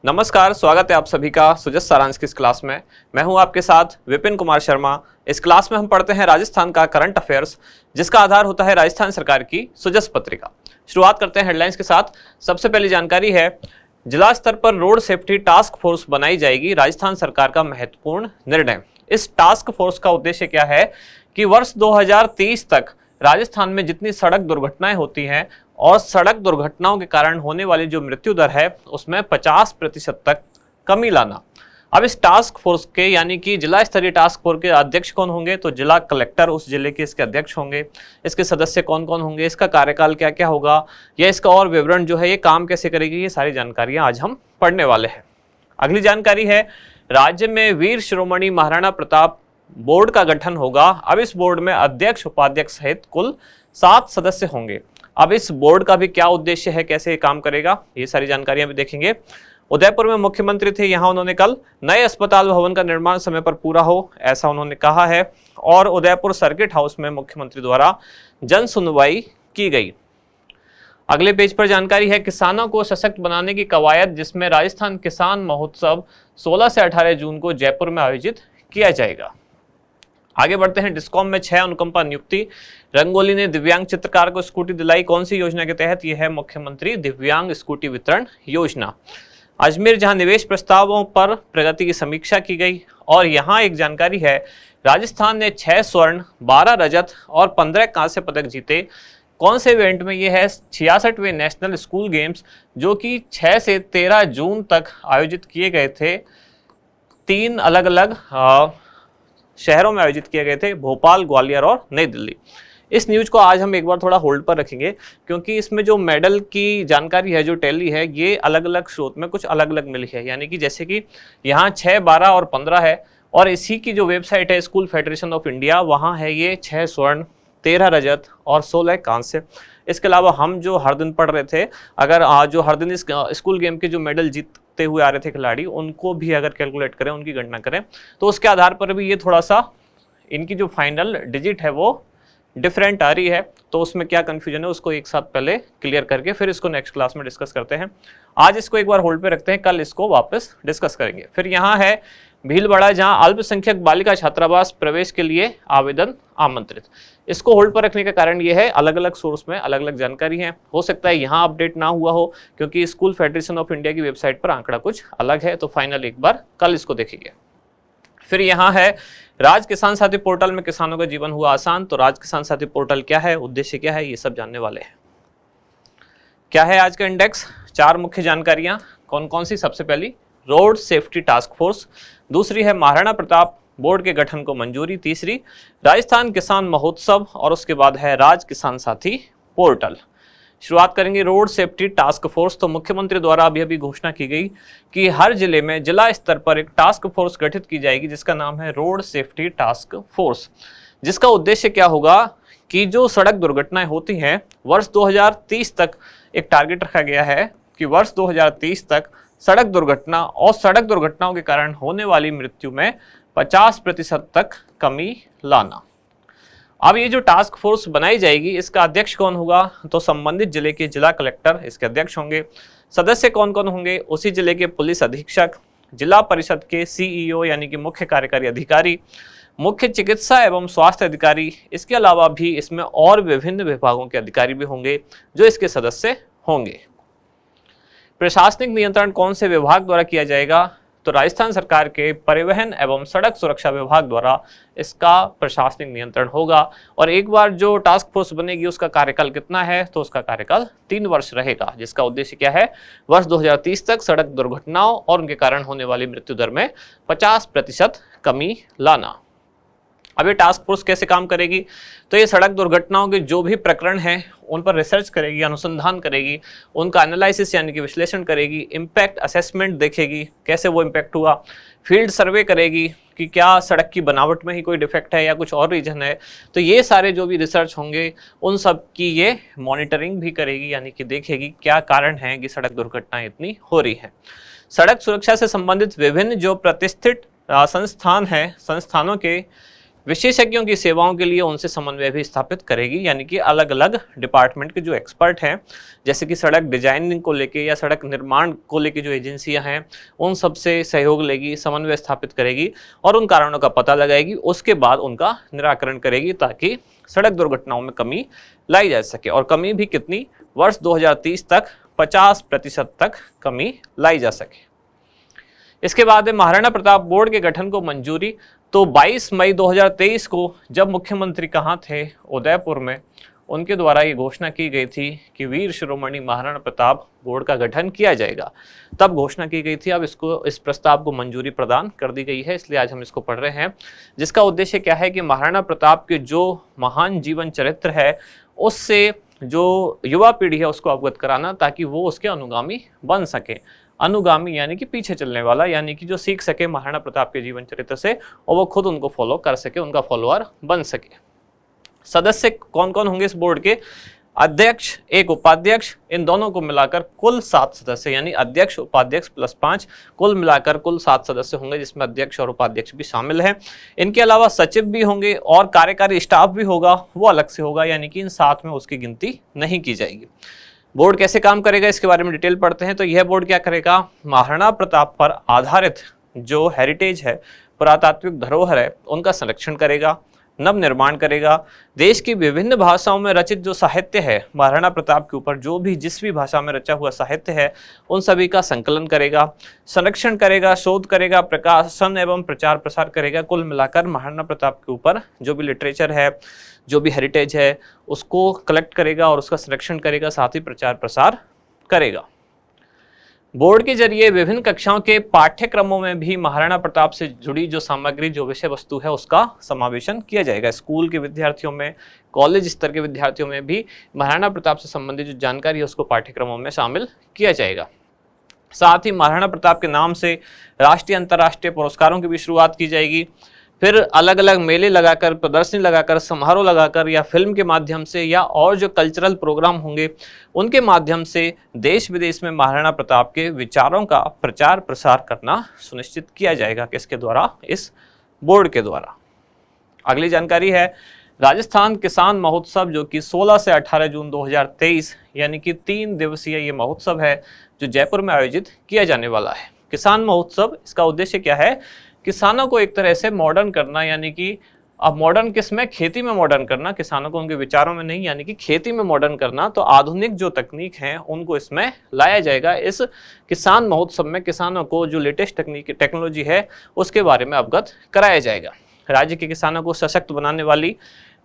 नमस्कार, स्वागत है आप सभी का सुजस सारांश की इस क्लास में। मैं हूं आपके साथ विपिन कुमार शर्मा। इस क्लास में हम पढ़ते हैं राजस्थान का करंट अफेयर्स, जिसका आधार होता है राजस्थान सरकार की सुजस पत्रिका। शुरुआत करते हैं हेडलाइंस के साथ। सबसे पहली जानकारी है, जिला स्तर पर रोड सेफ्टी टास्क फोर्स बनाई जाएगी, राजस्थान सरकार का महत्वपूर्ण निर्णय। इस टास्क फोर्स का उद्देश्य क्या है कि वर्ष 2030 तक राजस्थान में जितनी सड़क दुर्घटनाएं होती हैं और सड़क दुर्घटनाओं के कारण होने वाली जो मृत्यु दर है उसमें 50% तक कमी लाना। अब इस टास्क फोर्स के यानी कि जिला स्तरीय टास्क फोर्स के अध्यक्ष कौन होंगे, तो जिला कलेक्टर उस जिले के इसके अध्यक्ष होंगे। इसके सदस्य कौन कौन होंगे, इसका कार्यकाल क्या क्या होगा, या इसका और विवरण जो है ये काम कैसे करेगी, ये सारी जानकारियां आज हम पढ़ने वाले हैं। अगली जानकारी है, राज्य में वीर शिरोमणि महाराणा प्रताप बोर्ड का गठन होगा। अब इस बोर्ड में अध्यक्ष, उपाध्यक्ष सहित कुल 7 सदस्य होंगे। अब इस बोर्ड का भी क्या उद्देश्य है, कैसे काम करेगा, ये सारी जानकारियां भी देखेंगे। उदयपुर में मुख्यमंत्री थे, यहां उन्होंने कल नए अस्पताल भवन का निर्माण समय पर पूरा हो, ऐसा उन्होंने कहा है। और उदयपुर सर्किट हाउस में मुख्यमंत्री द्वारा जन सुनवाई की गई। अगले पेज पर जानकारी है, किसानों को सशक्त बनाने की कवायद, जिसमें राजस्थान किसान महोत्सव 16 से 18 जून को जयपुर में आयोजित किया जाएगा। आगे बढ़ते हैं, डिस्कॉम में 6 अनुकंपा नियुक्ति। रंगोली ने दिव्यांग चित्रकार को स्कूटी दिलाई, कौन सी योजना के तहत, यह है मुख्यमंत्री दिव्यांग स्कूटी वितरण योजना। अजमेर, जहां निवेश प्रस्तावों पर प्रगति की समीक्षा की गई। और यहां एक जानकारी है, राजस्थान ने 6 स्वर्ण, 12 रजत और 15 कांस्य पदक जीते। कौन से इवेंट में, यह है 66वें नेशनल स्कूल गेम्स, जो कि 6 से 13 जून तक आयोजित किए गए थे। 3 अलग अलग शहरों में आयोजित किए गए थे, भोपाल, ग्वालियर और नई दिल्ली। इस न्यूज को आज हम एक बार थोड़ा होल्ड पर रखेंगे, क्योंकि इसमें जो मेडल की जानकारी है, जो टैली है, ये अलग अलग स्रोत में कुछ अलग अलग मिली है। यानी कि जैसे कि यहाँ 6, 12 और 15 है, और इसी की जो वेबसाइट है स्कूल फेडरेशन ऑफ इंडिया, वहाँ है ये 6 स्वर्ण, 13 रजत और 16 कांस्य। इसके अलावा हम जो हर दिन पढ़ रहे थे, अगर जो हर दिन इस स्कूल गेम के जो मेडल जीतते हुए आ रहे थे खिलाड़ी, उनको भी अगर कैलकुलेट करें, उनकी गणना करें, तो उसके आधार पर भी ये थोड़ा सा इनकी जो फाइनल डिजिट है वो डिफरेंट आ रही है। तो उसमें क्या कंफ्यूजन है उसको एक साथ पहले क्लियर करके फिर इसको नेक्स्ट क्लास में डिस्कस करते हैं। आज इसको एक बार होल्ड पे रखते हैं, कल इसको वापस डिस्कस करेंगे। फिर यहाँ है भीलवाड़ा, जहां अल्पसंख्यक बालिका छात्रावास प्रवेश के लिए आवेदन आमंत्रित। इसको होल्ड पर रखने का कारण यह है, अलग अलग सोर्स में अलग अलग जानकारी है। हो सकता है यहाँ अपडेट ना हुआ हो, क्योंकि स्कूल फेडरेशन ऑफ इंडिया की वेबसाइट पर आंकड़ा कुछ अलग है। तो फाइनल एक बार कल इसको देखेंगे। फिर यहाँ है, राज किसान साथी पोर्टल में किसानों का जीवन हुआ आसान। तो राज किसान साथी पोर्टल क्या है, उद्देश्य क्या है, ये सब जानने वाले हैं। क्या है आज का इंडेक्स, 4 मुख्य जानकारियां। कौन कौन सी, सबसे पहली रोड सेफ्टी टास्क फोर्स, दूसरी है महाराणा प्रताप बोर्ड के गठन को मंजूरी, तीसरी राजस्थान किसान महोत्सव, और उसके बाद है राज किसान साथी पोर्टल। शुरुआत करेंगे रोड सेफ्टी टास्क फोर्स। तो मुख्यमंत्री द्वारा अभी घोषणा की गई कि हर जिले में जिला स्तर पर एक टास्क फोर्स गठित की जाएगी, जिसका नाम है रोड सेफ्टी टास्क फोर्स। जिसका उद्देश्य क्या होगा कि जो सड़क दुर्घटनाएं होती हैं, वर्ष 2030 तक एक टारगेट रखा गया है कि वर्ष 2030 तक सड़क दुर्घटना और सड़क दुर्घटनाओं के कारण होने वाली मृत्यु में 50% तक कमी लाना। अब ये जो टास्क फोर्स बनाई जाएगी, इसका अध्यक्ष कौन होगा, तो संबंधित जिले के जिला कलेक्टर इसके अध्यक्ष होंगे। सदस्य कौन कौन होंगे, उसी जिले के पुलिस अधीक्षक, जिला परिषद के सीईओ यानी कि मुख्य कार्यकारी अधिकारी, मुख्य चिकित्सा एवं स्वास्थ्य अधिकारी। इसके अलावा भी इसमें और विभिन्न विभागों के अधिकारी भी होंगे जो इसके सदस्य होंगे। प्रशासनिक नियंत्रण कौन से विभाग द्वारा किया जाएगा, तो राजस्थान सरकार के परिवहन एवं सड़क सुरक्षा विभाग द्वारा इसका प्रशासनिक नियंत्रण होगा। और एक बार जो टास्क फोर्स बनेगी उसका कार्यकाल कितना है, तो उसका कार्यकाल 3 वर्ष रहेगा, जिसका उद्देश्य क्या है, वर्ष 2030 तक सड़क दुर्घटनाओं और उनके कारण होने वाली मृत्यु दर में 50% कमी लाना। अब ये टास्क फोर्स कैसे काम करेगी, तो ये सड़क दुर्घटनाओं के जो भी प्रकरण हैं उन पर रिसर्च करेगी, अनुसंधान करेगी, उनका एनालिसिस यानी कि विश्लेषण करेगी, इम्पैक्ट असेसमेंट देखेगी, कैसे वो इम्पैक्ट हुआ, फील्ड सर्वे करेगी कि क्या सड़क की बनावट में ही कोई डिफेक्ट है या कुछ और रीजन है। तो ये सारे जो भी रिसर्च होंगे उन सब की ये मॉनिटरिंग भी करेगी, यानी कि देखेगी क्या कारण है कि सड़क दुर्घटनाएं इतनी हो रही हैं। सड़क सुरक्षा से संबंधित विभिन्न जो प्रतिष्ठित संस्थान हैं, संस्थानों के विशेषज्ञों की सेवाओं के लिए उनसे समन्वय भी स्थापित करेगी, यानी कि अलग अलग डिपार्टमेंट के जो एक्सपर्ट हैं, जैसे कि सड़क डिजाइनिंग को लेके या सड़क निर्माण को लेके जो एजेंसियां हैं, उन सब से सहयोग लेगी, समन्वय स्थापित करेगी और उन कारणों का पता लगाएगी। उसके बाद उनका निराकरण करेगी ताकि सड़क दुर्घटनाओं में कमी लाई जा सके। और कमी भी कितनी, वर्ष 2030 तक 50% तक कमी लाई जा सके। इसके बाद महाराणा प्रताप बोर्ड के गठन को मंजूरी। तो 22 मई 2023 को जब मुख्यमंत्री कहाँ थे, उदयपुर में, उनके द्वारा ये घोषणा की गई थी कि वीर शिरोमणि महाराणा प्रताप बोर्ड का गठन किया जाएगा। तब घोषणा की गई थी। अब इस प्रस्ताव को मंजूरी प्रदान कर दी गई है, इसलिए आज हम इसको पढ़ रहे हैं, जिसका उद्देश्य क्या है कि महाराणा प्रताप के जो महान जीवन चरित्र है उससे जो युवा पीढ़ी है उसको अवगत कराना, ताकि वो उसके अनुगामी बन सके। अनुगामी यानी कि पीछे चलने वाला, यानी कि जो सीख सके महाराणा प्रताप के जीवन चरित्र से और वो खुद उनको फॉलो कर सके, उनका फॉलोअर बन सके। सदस्य कौन कौन होंगे इस बोर्ड के? अध्यक्ष, एक उपाध्यक्ष, इन दोनों को मिलाकर कुल 7 सदस्य, यानी अध्यक्ष उपाध्यक्ष प्लस 5, कुल मिलाकर कुल 7 सदस्य होंगे, जिसमें अध्यक्ष और उपाध्यक्ष भी शामिल हैं। इनके अलावा सचिव भी होंगे और कार्यकारी स्टाफ भी होगा, वो अलग से होगा, यानी कि इन 7 में उसकी गिनती नहीं की जाएगी। बोर्ड कैसे काम करेगा इसके बारे में डिटेल पढ़ते हैं। तो यह बोर्ड क्या करेगा, महाराणा प्रताप पर आधारित जो हेरिटेज है, पुरातात्विक धरोहर है, उनका संरक्षण करेगा, नव निर्माण करेगा। देश की विभिन्न भाषाओं में रचित जो साहित्य है महाराणा प्रताप के ऊपर, जो भी जिस भी भाषा में रचा हुआ साहित्य है, उन सभी का संकलन करेगा, संरक्षण करेगा, शोध करेगा, प्रकाशन एवं प्रचार प्रसार करेगा। कुल मिलाकर महाराणा प्रताप के ऊपर जो भी लिटरेचर है, जो भी हेरिटेज है, उसको कलेक्ट करेगा और उसका संरक्षण करेगा, साथ ही प्रचार प्रसार करेगा। बोर्ड के जरिए विभिन्न कक्षाओं के पाठ्यक्रमों में भी महाराणा प्रताप से जुड़ी जो सामग्री, जो विषय वस्तु है, उसका समावेशन किया जाएगा। स्कूल के विद्यार्थियों में, कॉलेज स्तर के विद्यार्थियों में भी महाराणा प्रताप से संबंधित जो जानकारी है उसको पाठ्यक्रमों में शामिल किया जाएगा। साथ ही महाराणा प्रताप के नाम से राष्ट्रीय अंतर्राष्ट्रीय पुरस्कारों की भी शुरुआत की जाएगी। फिर अलग अलग मेले लगाकर, प्रदर्शनी लगाकर, समारोह लगाकर या फिल्म के माध्यम से या और जो कल्चरल प्रोग्राम होंगे उनके माध्यम से देश विदेश में महाराणा प्रताप के विचारों का प्रचार प्रसार करना सुनिश्चित किया जाएगा। किसके द्वारा? इस बोर्ड के द्वारा। अगली जानकारी है राजस्थान किसान महोत्सव, जो कि 16 से 18 जून 2023 यानी कि 3 दिवसीय ये महोत्सव है, जो जयपुर में आयोजित किया जाने वाला है। किसान महोत्सव, इसका उद्देश्य क्या है? किसानों को एक तरह से मॉडर्न करना, यानी कि अब मॉडर्न किस में? खेती में मॉडर्न करना। किसानों को उनके विचारों में नहीं, यानी कि खेती में मॉडर्न करना। तो आधुनिक जो तकनीक है उनको इसमें लाया जाएगा। इस किसान महोत्सव में किसानों को जो लेटेस्ट तकनीक टेक्नोलॉजी है उसके बारे में अवगत कराया जाएगा। राज्य के किसानों को सशक्त बनाने वाली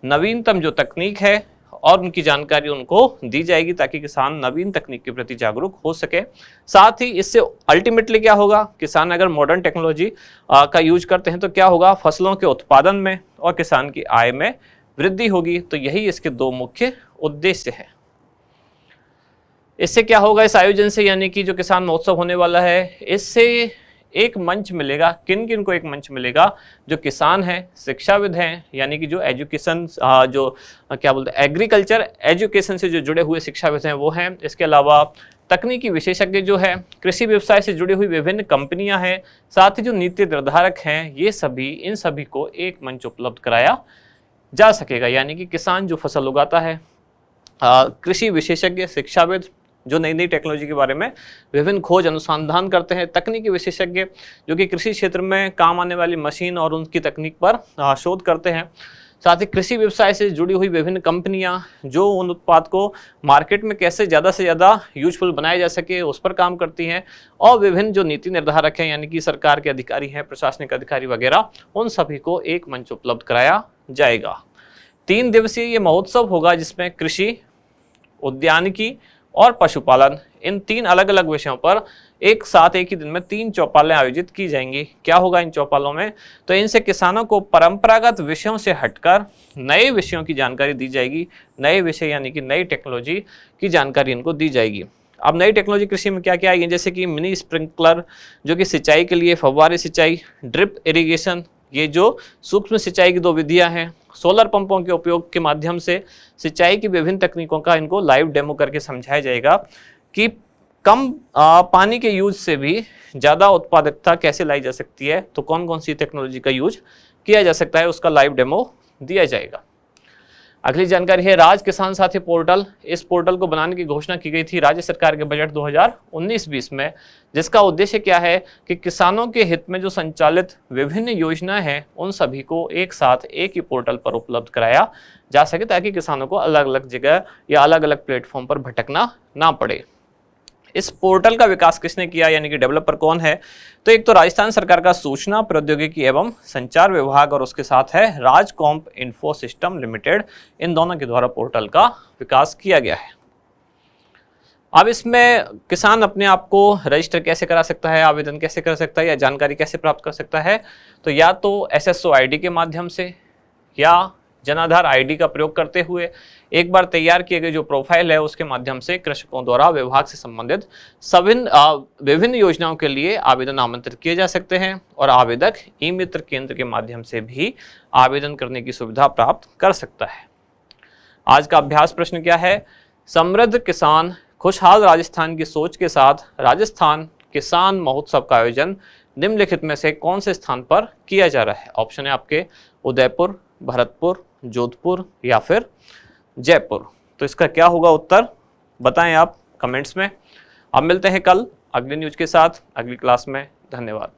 नवीनतम जो तकनीक है और उनकी जानकारी उनको दी जाएगी, ताकि किसान नवीन तकनीक के प्रति जागरूक हो सके। साथ ही इससे अल्टीमेटली क्या होगा, किसान अगर मॉडर्न टेक्नोलॉजी का यूज करते हैं तो क्या होगा, फसलों के उत्पादन में और किसान की आय में वृद्धि होगी। तो यही इसके 2 मुख्य उद्देश्य हैं। इससे क्या होगा इस आयोजन से, यानी कि जो किसान महोत्सव होने वाला है, इससे एक मंच मिलेगा। किन किन को एक मंच मिलेगा? जो किसान हैं, शिक्षाविद हैं, यानी कि जो एजुकेशन जो क्या बोलते हैं, एग्रीकल्चर एजुकेशन से जो जुड़े हुए शिक्षाविद हैं वो हैं। इसके अलावा तकनीकी विशेषज्ञ जो है, कृषि व्यवसाय से जुड़ी हुई विभिन्न कंपनियां हैं, साथ ही जो नीति निर्धारक हैं, ये सभी, इन सभी को एक मंच उपलब्ध कराया जा सकेगा। यानी कि किसान जो फसल उगाता है, कृषि विशेषज्ञ, शिक्षाविद जो नई नई टेक्नोलॉजी के बारे में विभिन्न खोज अनुसंधान करते हैं, तकनीकी विशेषज्ञ जो कि कृषि क्षेत्र में काम आने वाली मशीन और उनकी तकनीक पर शोध करते हैं, साथ ही कृषि व्यवसाय से जुड़ी हुई विभिन्न कंपनियां जो उन उत्पाद को मार्केट में कैसे ज़्यादा से ज़्यादा यूजफुल बनाया जा सके उस पर काम करती हैं, और विभिन्न जो नीति निर्धारक हैं, यानी कि सरकार के अधिकारी हैं, प्रशासनिक अधिकारी वगैरह, उन सभी को एक मंच उपलब्ध कराया जाएगा। 3 दिवसीय ये महोत्सव होगा, जिसमें कृषि, उद्यानिकी और पशुपालन, इन 3 अलग अलग विषयों पर एक साथ एक ही दिन में 3 चौपालें आयोजित की जाएंगी। क्या होगा इन चौपालों में? तो इनसे किसानों को परंपरागत विषयों से हटकर नए विषयों की जानकारी दी जाएगी। नए विषय यानी कि नई टेक्नोलॉजी की जानकारी इनको दी जाएगी। अब नई टेक्नोलॉजी कृषि में क्या क्या आएगी, जैसे कि मिनी स्प्रिंकलर जो कि सिंचाई के लिए, फव्वारे सिंचाई, ड्रिप इरिगेशन, ये जो सूक्ष्म सिंचाई की 2 विधियां हैं, सोलर पंपों के उपयोग के माध्यम से सिंचाई की विभिन्न तकनीकों का इनको लाइव डेमो करके समझाया जाएगा कि कम पानी के यूज से भी ज़्यादा उत्पादकता कैसे लाई जा सकती है। तो कौन कौन सी टेक्नोलॉजी का यूज किया जा सकता है, उसका लाइव डेमो दिया जाएगा। अगली जानकारी है राज किसान साथी पोर्टल। इस पोर्टल को बनाने की घोषणा की गई थी राज्य सरकार के बजट 2019-20 में, जिसका उद्देश्य क्या है कि किसानों के हित में जो संचालित विभिन्न योजनाएं हैं उन सभी को एक साथ एक ही पोर्टल पर उपलब्ध कराया जा सके, ताकि किसानों को अलग अलग जगह या अलग अलग प्लेटफॉर्म पर भटकना ना पड़े। इस पोर्टल का विकास किसने किया, यानी कि डेवलपर कौन है? तो एक तो राजस्थान सरकार का सूचना प्रौद्योगिकी एवं संचार विभाग और उसके साथ है राजकॉम्प इन्फो सिस्टम लिमिटेड। इन दोनों के द्वारा पोर्टल का विकास किया गया है। अब इसमें किसान अपने आप को रजिस्टर कैसे करा सकता है, आवेदन कैसे कर सकता है या जानकारी कैसे प्राप्त कर सकता है? तो या तो SSO ID के माध्यम से या जनाधार ID का प्रयोग करते हुए एक बार तैयार किए गए जो प्रोफाइल है उसके माध्यम से कृषकों द्वारा विभाग से संबंधित विभिन्न योजनाओं के लिए आवेदन आमंत्रित किए जा सकते हैं और आवेदक ई-मित्र केंद्र के माध्यम से भी आवेदन करने की सुविधा प्राप्त कर सकता है। आज का अभ्यास प्रश्न क्या है? समृद्ध किसान खुशहाल राजस्थान की सोच के साथ राजस्थान किसान महोत्सव का आयोजन निम्नलिखित में से कौन से स्थान पर किया जा रहा है? ऑप्शन है आपके उदयपुर, भरतपुर, जोधपुर या फिर जयपुर। तो इसका क्या होगा उत्तर, बताएं आप कमेंट्स में। अब मिलते हैं कल अगली न्यूज के साथ अगली क्लास में। धन्यवाद।